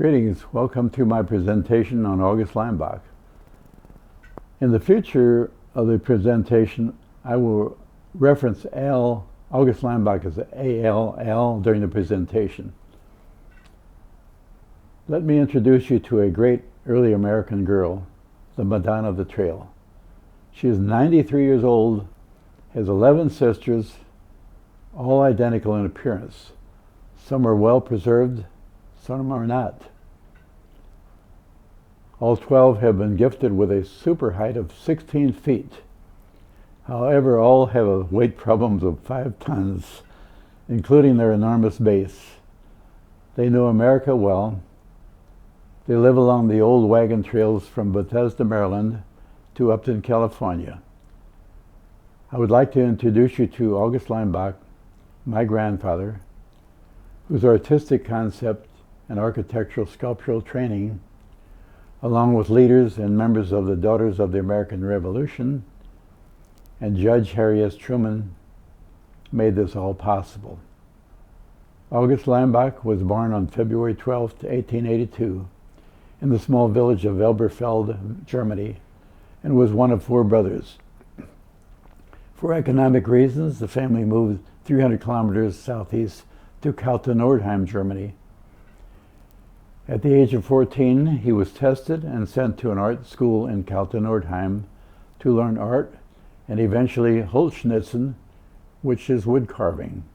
Greetings. Welcome to my presentation on August Leimbach. In the future of the presentation, I will reference August Leimbach as ALL during the presentation. Let me introduce you to a great early American girl, the Madonna of the Trail. She is 93 years old, has 11 sisters, all identical in appearance. Some are well preserved, some are not. All 12 have been gifted with a super height of 16 feet. However, all have weight problems of 5 tons, including their enormous base. They know America well. They live along the old wagon trails from Bethesda, Maryland to Upton, California. I would like to introduce you to August Leimbach, my grandfather, whose artistic concept and architectural sculptural training, along with leaders and members of the Daughters of the American Revolution and Judge Harry S. Truman, made this all possible. August Leimbach was born on February 12, 1882, in the small village of Elberfeld, Germany, and was one of 4 brothers. For economic reasons, the family moved 300 kilometers southeast to Kaltenordheim, Germany. At the age of 14, he was tested and sent to an art school in Kaltenordheim to learn art and eventually Holzschnitzen, which is wood carving.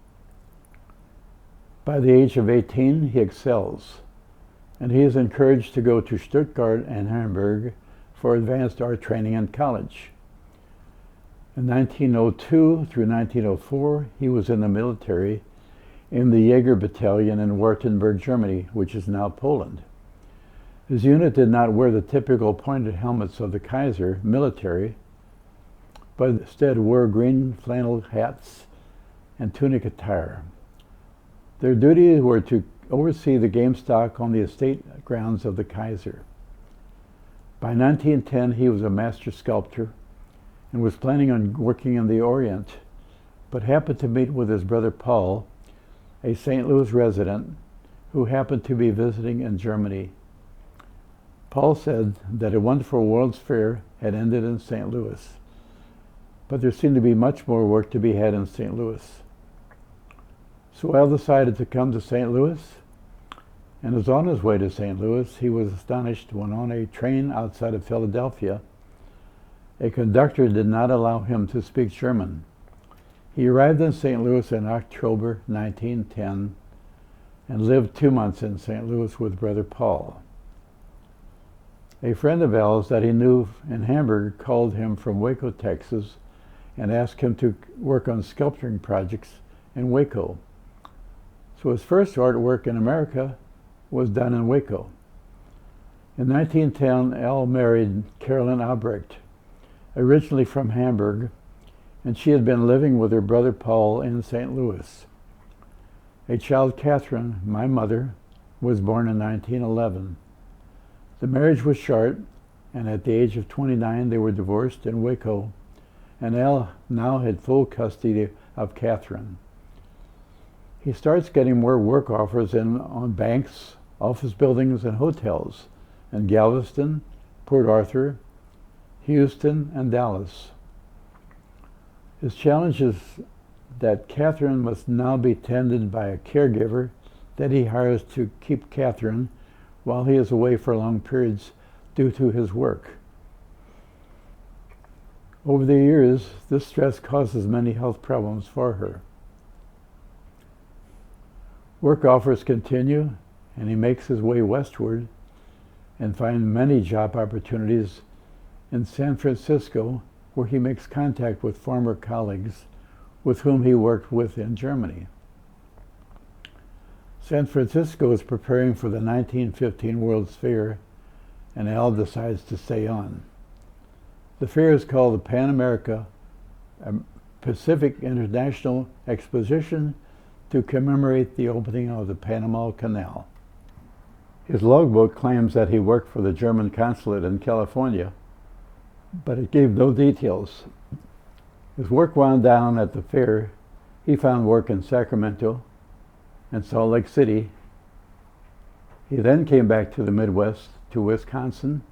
By the age of 18, he excels, and he is encouraged to go to Stuttgart and Hamburg for advanced art training in college. In 1902 through 1904, he was in the military in the Jaeger Battalion in Wartenburg, Germany, which is now Poland. His unit did not wear the typical pointed helmets of the Kaiser military, but instead wore green flannel hats and tunic attire. Their duties were to oversee the game stock on the estate grounds of the Kaiser. By 1910, he was a master sculptor and was planning on working in the Orient, but happened to meet with his brother Paul, a St. Louis resident who happened to be visiting in Germany. Paul said that a wonderful World's Fair had ended in St. Louis, but there seemed to be much more work to be had in St. Louis. So Al decided to come to St. Louis, and as on his way to St. Louis, he was astonished when on a train outside of Philadelphia, a conductor did not allow him to speak German. He arrived in St. Louis in October 1910 and lived 2 months in St. Louis with Brother Paul. A friend of Al's that he knew in Hamburg called him from Waco, Texas, and asked him to work on sculpturing projects in Waco. So his first artwork in America was done in Waco. In 1910, Al married Carolyn Albrecht, originally from Hamburg, and she had been living with her brother Paul in St. Louis. A child, Catherine, my mother, was born in 1911. The marriage was short, and at the age of 29 they were divorced in Waco, and Al now had full custody of Catherine. He starts getting more work offers on banks, office buildings, and hotels in Galveston, Port Arthur, Houston, and Dallas. His challenge is that Catherine must now be tended by a caregiver that he hires to keep Catherine while he is away for long periods due to his work. Over the years, this stress causes many health problems for her. Work offers continue, and he makes his way westward and finds many job opportunities in San Francisco, where he makes contact with former colleagues with whom he worked with in Germany. San Francisco is preparing for the 1915 World's Fair, and Al decides to stay on. The fair is called the Pan America Pacific International Exposition to commemorate the opening of the Panama Canal. His logbook claims that he worked for the German consulate in California, but it gave no details. His work wound down at the fair. He found work in Sacramento and Salt Lake City, He then came back to the Midwest, to Wisconsin,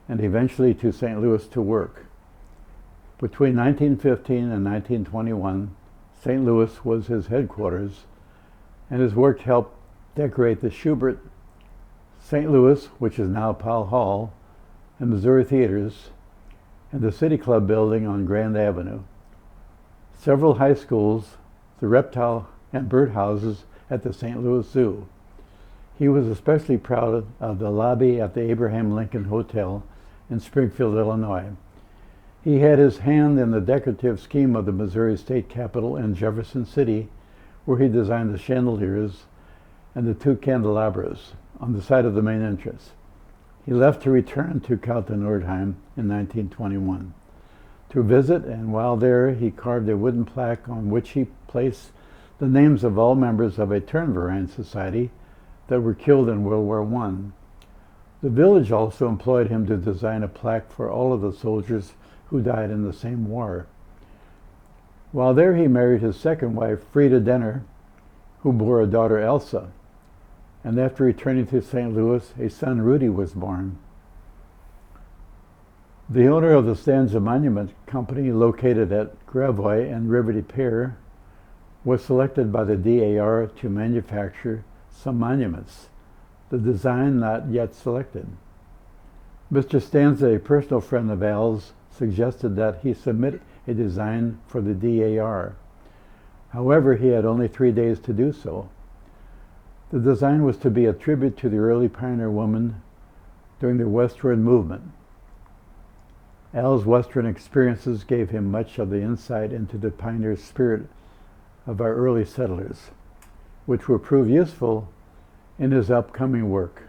and eventually to St. Louis to work. Between 1915 and 1921, St. Louis was his headquarters, and his work helped decorate the Schubert St. Louis, which is now Powell Hall, and Missouri Theaters, and the City Club building on Grand Avenue. Several high schools, the reptile and bird houses at the St. Louis Zoo. He was especially proud of the lobby at the Abraham Lincoln Hotel in Springfield, Illinois. He had his hand in the decorative scheme of the Missouri State Capitol in Jefferson City, where he designed the chandeliers and the two candelabras on the side of the main entrance. He left to return to Kaltenordheim in 1921 to visit, and while there he carved a wooden plaque on which he placed the names of all members of a Turnverein society that were killed in World War I. The village also employed him to design a plaque for all of the soldiers who died in the same war. While there he married his second wife, Frieda Denner, who bore a daughter, Elsa, and after returning to St. Louis, a son, Rudy, was born. The owner of the Stanza Monument Company, located at Gravois and River de Pere, was selected by the DAR to manufacture some monuments, the design not yet selected. Mr. Stanza, a personal friend of Al's, suggested that he submit a design for the DAR. However, he had only 3 days to do so. The design was to be a tribute to the early pioneer woman during the westward movement. Al's western experiences gave him much of the insight into the pioneer spirit of our early settlers, which will prove useful in his upcoming work.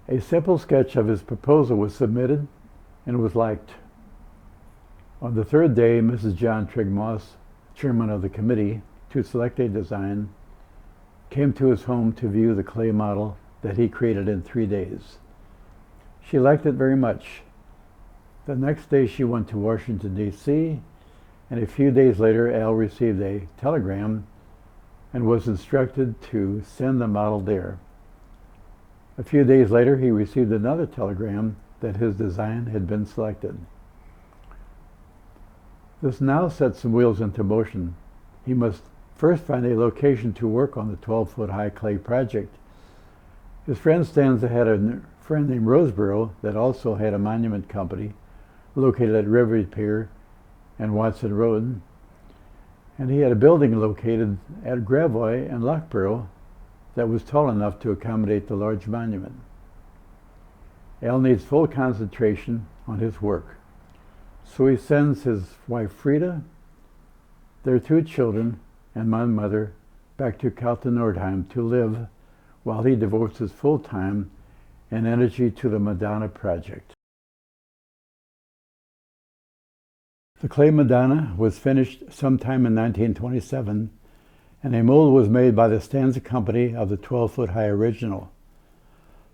A simple sketch of his proposal was submitted and was liked. On the third day, Mrs. John Trigg Moss, chairman of the committee to select a design, came to his home to view the clay model that he created in 3 days. She liked it very much. The next day she went to Washington, D.C., and a few days later Al received a telegram and was instructed to send the model there. A few days later he received another telegram that his design had been selected. This now set some wheels into motion. He must first find a location to work on the 12-foot high clay project. His friend Stanza had a friend named Roseboro that also had a monument company located at River Pier and Watson Road, and he had a building located at Gravois and Lockborough that was tall enough to accommodate the large monument. Al needs full concentration on his work, so he sends his wife Frieda, their 2 children, and my mother back to Kaltenordheim to live while he devotes his full time and energy to the Madonna project. The clay Madonna was finished sometime in 1927, and a mold was made by the Stanza Company of the 12-foot high original.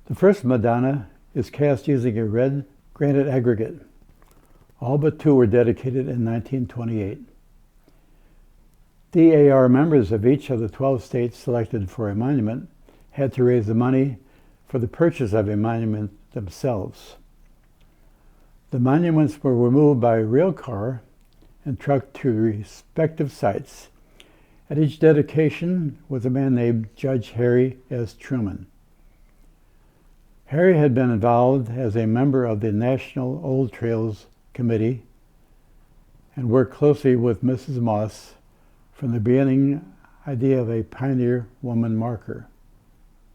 The first Madonna is cast using a red granite aggregate. All but 2 were dedicated in 1928. DAR members of each of the 12 states selected for a monument had to raise the money for the purchase of a monument themselves. The monuments were removed by rail car and trucked to respective sites. At each dedication was a man named Judge Harry S. Truman. Harry had been involved as a member of the National Old Trails Committee and worked closely with Mrs. Moss from the beginning idea of a pioneer woman marker.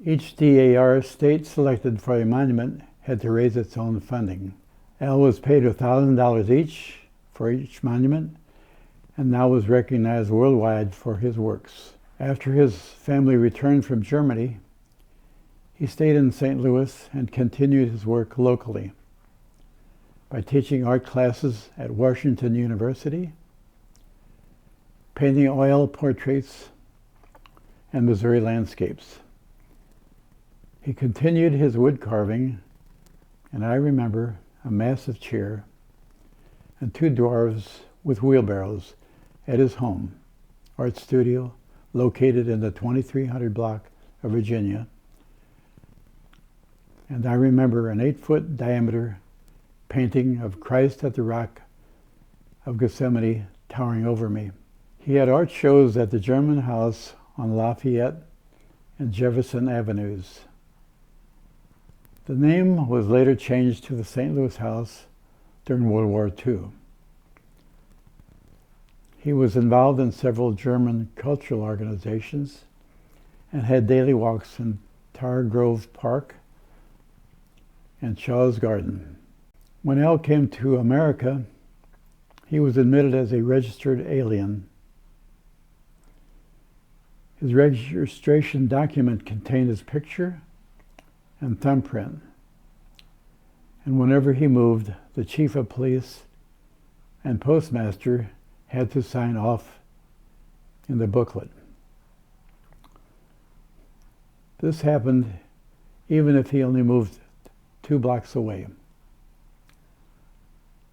Each DAR state selected for a monument had to raise its own funding. Al was paid $1,000 each for each monument and now was recognized worldwide for his works. After his family returned from Germany, he stayed in St. Louis and continued his work locally by teaching art classes at Washington University, painting oil portraits, and Missouri landscapes. He continued his wood carving, and I remember a massive chair and 2 dwarves with wheelbarrows at his home, art studio, located in the 2300 block of Virginia, and I remember an 8-foot diameter painting of Christ at the Rock of Gethsemane towering over me. He had art shows at the German House on Lafayette and Jefferson Avenues. The name was later changed to the St. Louis House during World War II. He was involved in several German cultural organizations and had daily walks in Tar Grove Park and Shaw's Garden. When Al came to America, he was admitted as a registered alien. His registration document contained his picture and thumbprint. And whenever he moved, the chief of police and postmaster had to sign off in the booklet. This happened even if he only moved 2 blocks away.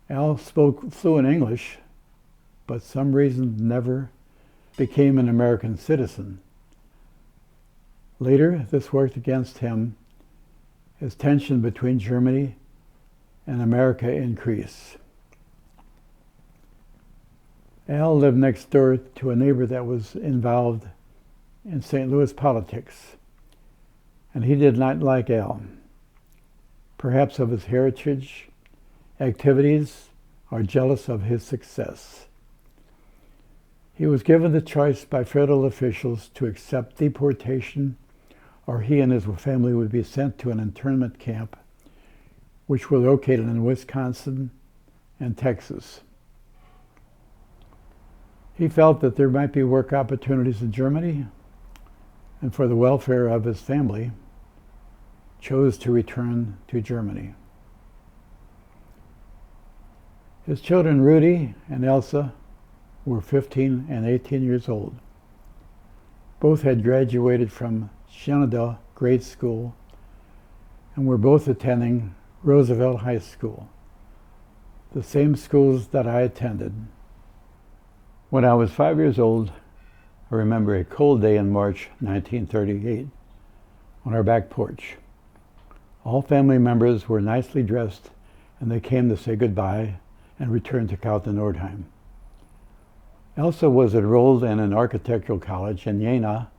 Al spoke fluent English, but some reason never became an American citizen. Later, this worked against him as tension between Germany and America increased. Al lived next door to a neighbor that was involved in St. Louis politics, and he did not like Al, perhaps of his heritage, activities, or jealous of his success. He was given the choice by federal officials to accept deportation, or he and his family would be sent to an internment camp, which were located in Wisconsin and Texas. He felt that there might be work opportunities in Germany, and for the welfare of his family, chose to return to Germany. His children, Rudy and Elsa, were 15 and 18 years old. Both had graduated from Shenandoah Grade School and were both attending Roosevelt High School, the same schools that I attended. When I was 5 years old, I remember a cold day in March 1938 on our back porch. All family members were nicely dressed, and they came to say goodbye and return to Kaltenordheim. Elsa was enrolled in an architectural college in Jena,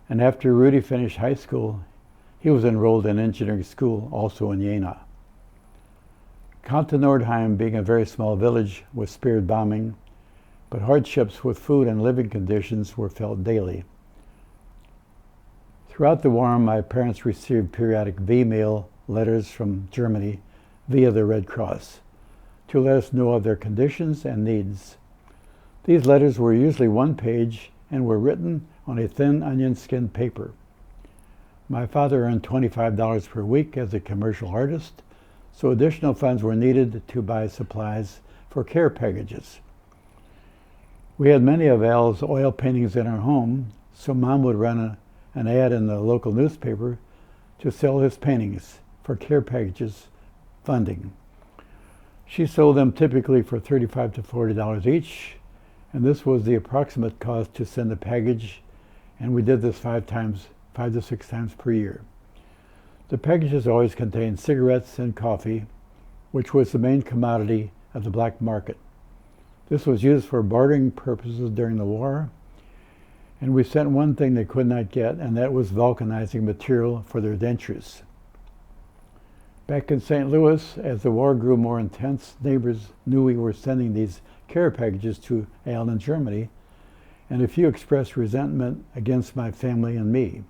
and after Rudy finished high school, he was enrolled in engineering school also in Jena. Kaltenordheim, being a very small village, was spared bombing, but hardships with food and living conditions were felt daily. Throughout the war, my parents received periodic V-mail letters from Germany via the Red Cross to let us know of their conditions and needs. These letters were usually one page and were written on a thin onion skin paper. My father earned $25 per week as a commercial artist, so additional funds were needed to buy supplies for care packages. We had many of Al's oil paintings in our home, so Mom would run an ad in the local newspaper to sell his paintings for care packages funding. She sold them typically for $35 to $40 each, and this was the approximate cost to send a package, and we did this 5 to 6 times per year. The packages always contained cigarettes and coffee, which was the main commodity of the black market. This was used for bartering purposes during the war, and we sent one thing they could not get, and that was vulcanizing material for their dentures. Back in St. Louis, as the war grew more intense, neighbors knew we were sending these care packages to Al in Germany, and a few expressed resentment against my family and me.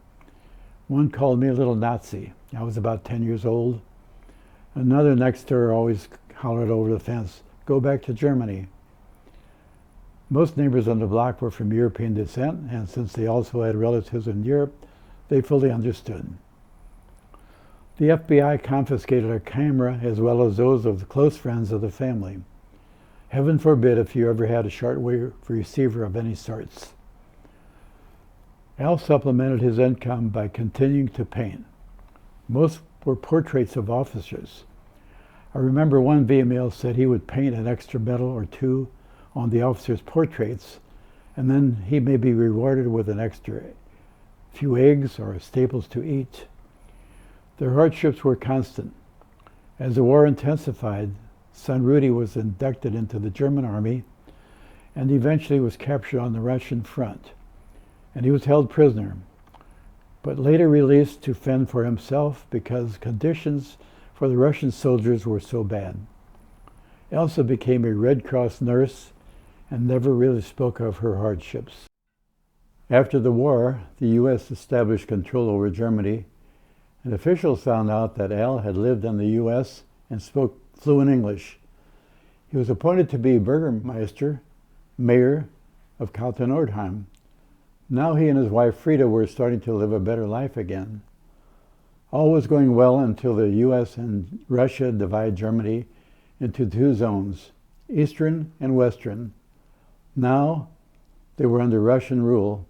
One called me a little Nazi. I was about 10 years old. Another next door always hollered over the fence, "Go back to Germany." Most neighbors on the block were from European descent, and since they also had relatives in Europe, they fully understood. The FBI confiscated our camera as well as those of the close friends of the family. Heaven forbid if you ever had a shortwave receiver of any sorts. Al supplemented his income by continuing to paint. Most were portraits of officers. I remember one V-mail said he would paint an extra medal or 2 on the officers' portraits, and then he may be rewarded with an extra few eggs or staples to eat. Their hardships were constant. As the war intensified, son Rudy was inducted into the German army and eventually was captured on the Russian front. And he was held prisoner, but later released to fend for himself because conditions for the Russian soldiers were so bad. Elsa became a Red Cross nurse and never really spoke of her hardships. After the war, the U.S. established control over Germany, and officials found out that Al had lived in the U.S. and spoke fluent English. He was appointed to be Burgermeister, mayor of Kaltenordheim. Now he and his wife Frida were starting to live a better life again. All was going well until the U.S. and Russia divided Germany into two zones, Eastern and Western. Now they were under Russian rule.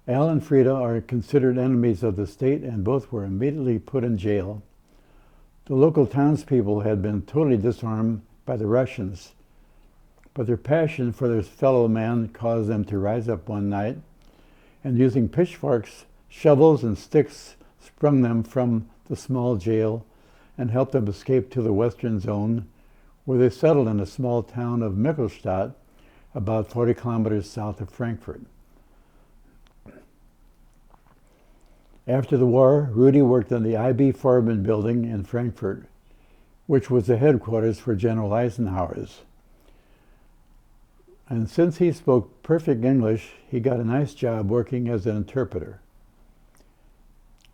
Al and Frida are considered enemies of the state, and both were immediately put in jail. The local townspeople had been totally disarmed by the Russians, but their passion for their fellow man caused them to rise up one night, and using pitchforks, shovels, and sticks sprung them from the small jail and helped them escape to the western zone, where they settled in a small town of Michelstadt, about 40 kilometers south of Frankfurt. After the war, Rudy worked in the I.B. Farben building in Frankfurt, which was the headquarters for General Eisenhower's. And since he spoke perfect English, he got a nice job working as an interpreter.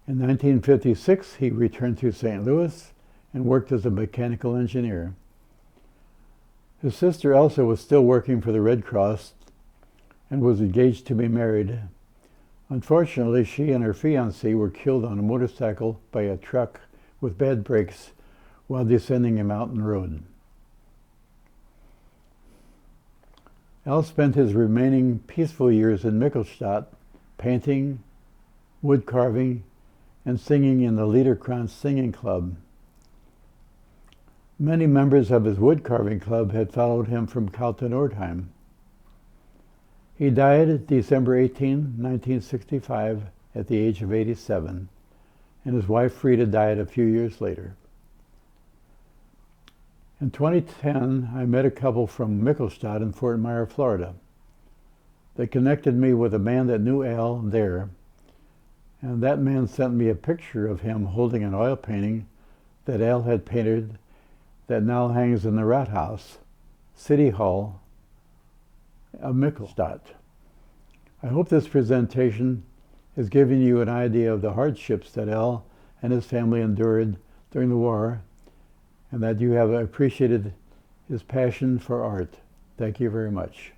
In 1956, he returned to St. Louis and worked as a mechanical engineer. His sister Elsa was still working for the Red Cross and was engaged to be married. Unfortunately, she and her fiancé were killed on a motorcycle by a truck with bad brakes while descending a mountain road. Al spent his remaining peaceful years in Michelstadt painting, wood carving, and singing in the Liederkranz Singing Club. Many members of his wood carving club had followed him from Kaltenordheim. He died December 18, 1965, at the age of 87, and his wife Frida died a few years later. In 2010, I met a couple from Michelstadt in Fort Myers, Florida. They connected me with a man that knew Al there, and that man sent me a picture of him holding an oil painting that Al had painted that now hangs in the Rathaus, City Hall of Michelstadt. I hope this presentation has given you an idea of the hardships that Al and his family endured during the war, and that you have appreciated his passion for art. Thank you very much.